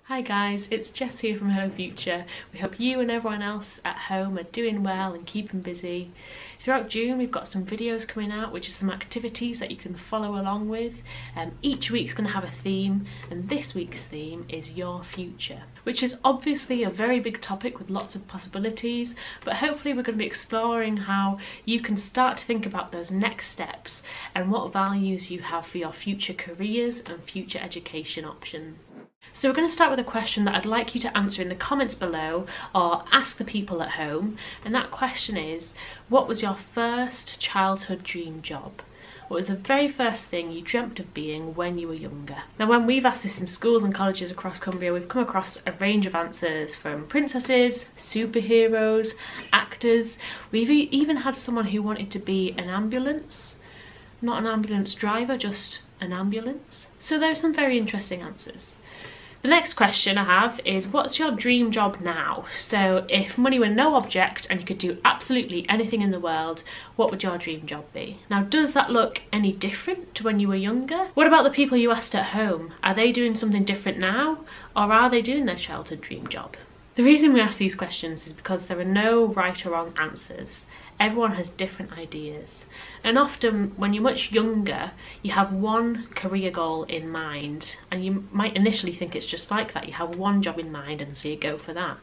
Hi guys, it's Jess here from Hello Future. We hope you and everyone else at home are doing well and keeping busy. Throughout June we've got some videos coming out, which are some activities that you can follow along with. Each week's going to have a theme, and this week's theme is your future, which is obviously a very big topic with lots of possibilities, but hopefully we're going to be exploring how you can start to think about those next steps and what values you have for your future careers and future education options. So we're going to start with a question that I'd like you to answer in the comments below or ask the people at home, and that question is, what was your first childhood dream job? What was the very first thing you dreamt of being when you were younger? Now, when we've asked this in schools and colleges across Cumbria, we've come across a range of answers from princesses, superheroes, actors. We've even had someone who wanted to be an ambulance. Not an ambulance driver, just an ambulance. So there are some very interesting answers. The next question I have is, what's your dream job now? So if money were no object and you could do absolutely anything in the world, what would your dream job be? Now, does that look any different to when you were younger? What about the people you asked at home? Are they doing something different now, or are they doing their childhood dream job? The reason we ask these questions is because there are no right or wrong answers. Everyone has different ideas, and often when you're much younger you have one career goal in mind, and you might initially think it's just like that. You have one job in mind and so you go for that.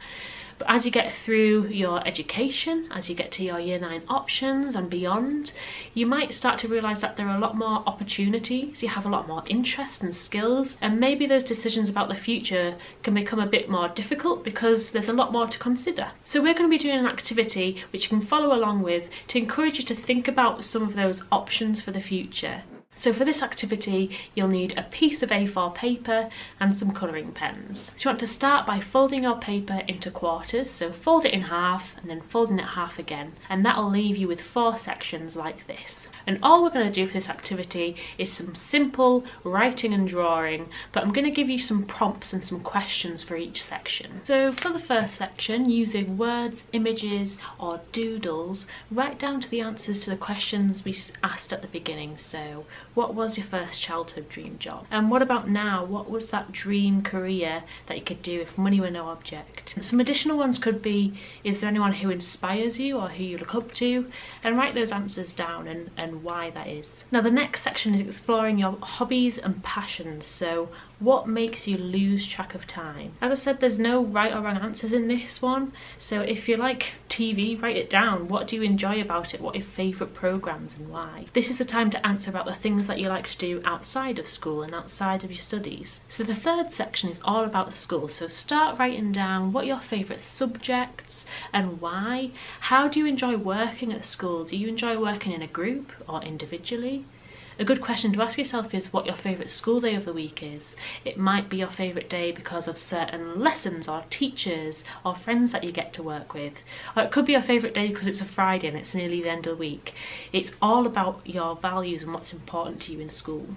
But as you get through your education, as you get to your Year 9 options and beyond, you might start to realise that there are a lot more opportunities, you have a lot more interests and skills, and maybe those decisions about the future can become a bit more difficult because there's a lot more to consider. So we're going to be doing an activity which you can follow along with to encourage you to think about some of those options for the future. So for this activity, you'll need a piece of A4 paper and some colouring pens. So you want to start by folding your paper into quarters, so fold it in half and then folding it half again, and that'll leave you with 4 sections like this. And all we're going to do for this activity is some simple writing and drawing, but I'm going to give you some prompts and some questions for each section. So for the first section, using words, images or doodles, write down to the answers to the questions we asked at the beginning. So what was your first childhood dream job? And what about now? What was that dream career that you could do if money were no object? Some additional ones could be, is there anyone who inspires you or who you look up to? And write those answers down and why that is. Now the next section is exploring your hobbies and passions. So what makes you lose track of time? As I said, there's no right or wrong answers in this one. So if you like TV, write it down. What do you enjoy about it? What are your favourite programmes and why? This is the time to answer about the things that you like to do outside of school and outside of your studies. So the third section is all about school. So start writing down what your favourite subjects and why. How do you enjoy working at school? Do you enjoy working in a group or individually? A good question to ask yourself is what your favourite school day of the week is. It might be your favourite day because of certain lessons or teachers or friends that you get to work with. Or it could be your favourite day because it's a Friday and it's nearly the end of the week. It's all about your values and what's important to you in school.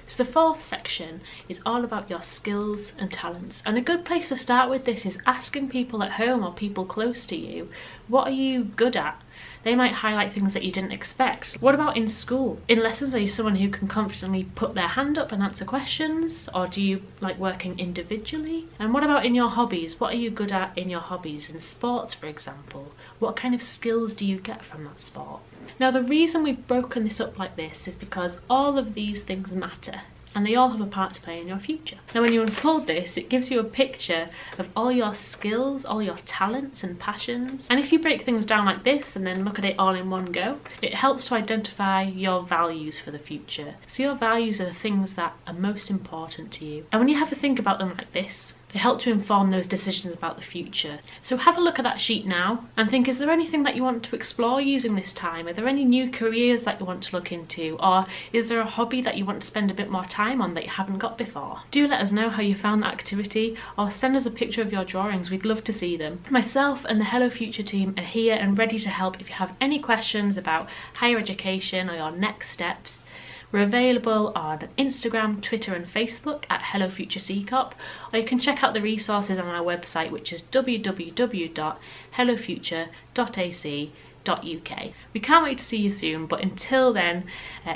So the fourth section is all about your skills and talents, and a good place to start with this is asking people at home or people close to you, what are you good at? They might highlight things that you didn't expect. What about in school? In lessons, are you someone who can confidently put their hand up and answer questions, or do you like working individually? And what about in your hobbies? What are you good at in your hobbies? In sports, for example, what kind of skills do you get from that sport? Now the reason we've broken this up like this is because all of these things matter, and they all have a part to play in your future. Now when you unfold this, it gives you a picture of all your skills, all your talents and passions. And if you break things down like this and then look at it all in one go, it helps to identify your values for the future. So your values are the things that are most important to you. And when you have to think about them like this, they help to inform those decisions about the future. So have a look at that sheet now and think, is there anything that you want to explore using this time? Are there any new careers that you want to look into? Or is there a hobby that you want to spend a bit more time on that you haven't got before? Do let us know how you found that activity, or send us a picture of your drawings. We'd love to see them. Myself and the Hello Future team are here and ready to help if you have any questions about higher education or your next steps. We're available on Instagram, Twitter and Facebook at Hello Future CCOP, or you can check out the resources on our website, which is www.hellofuture.ac.uk. We can't wait to see you soon, but until then,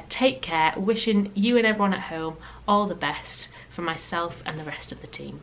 take care, wishing you and everyone at home all the best from myself and the rest of the team.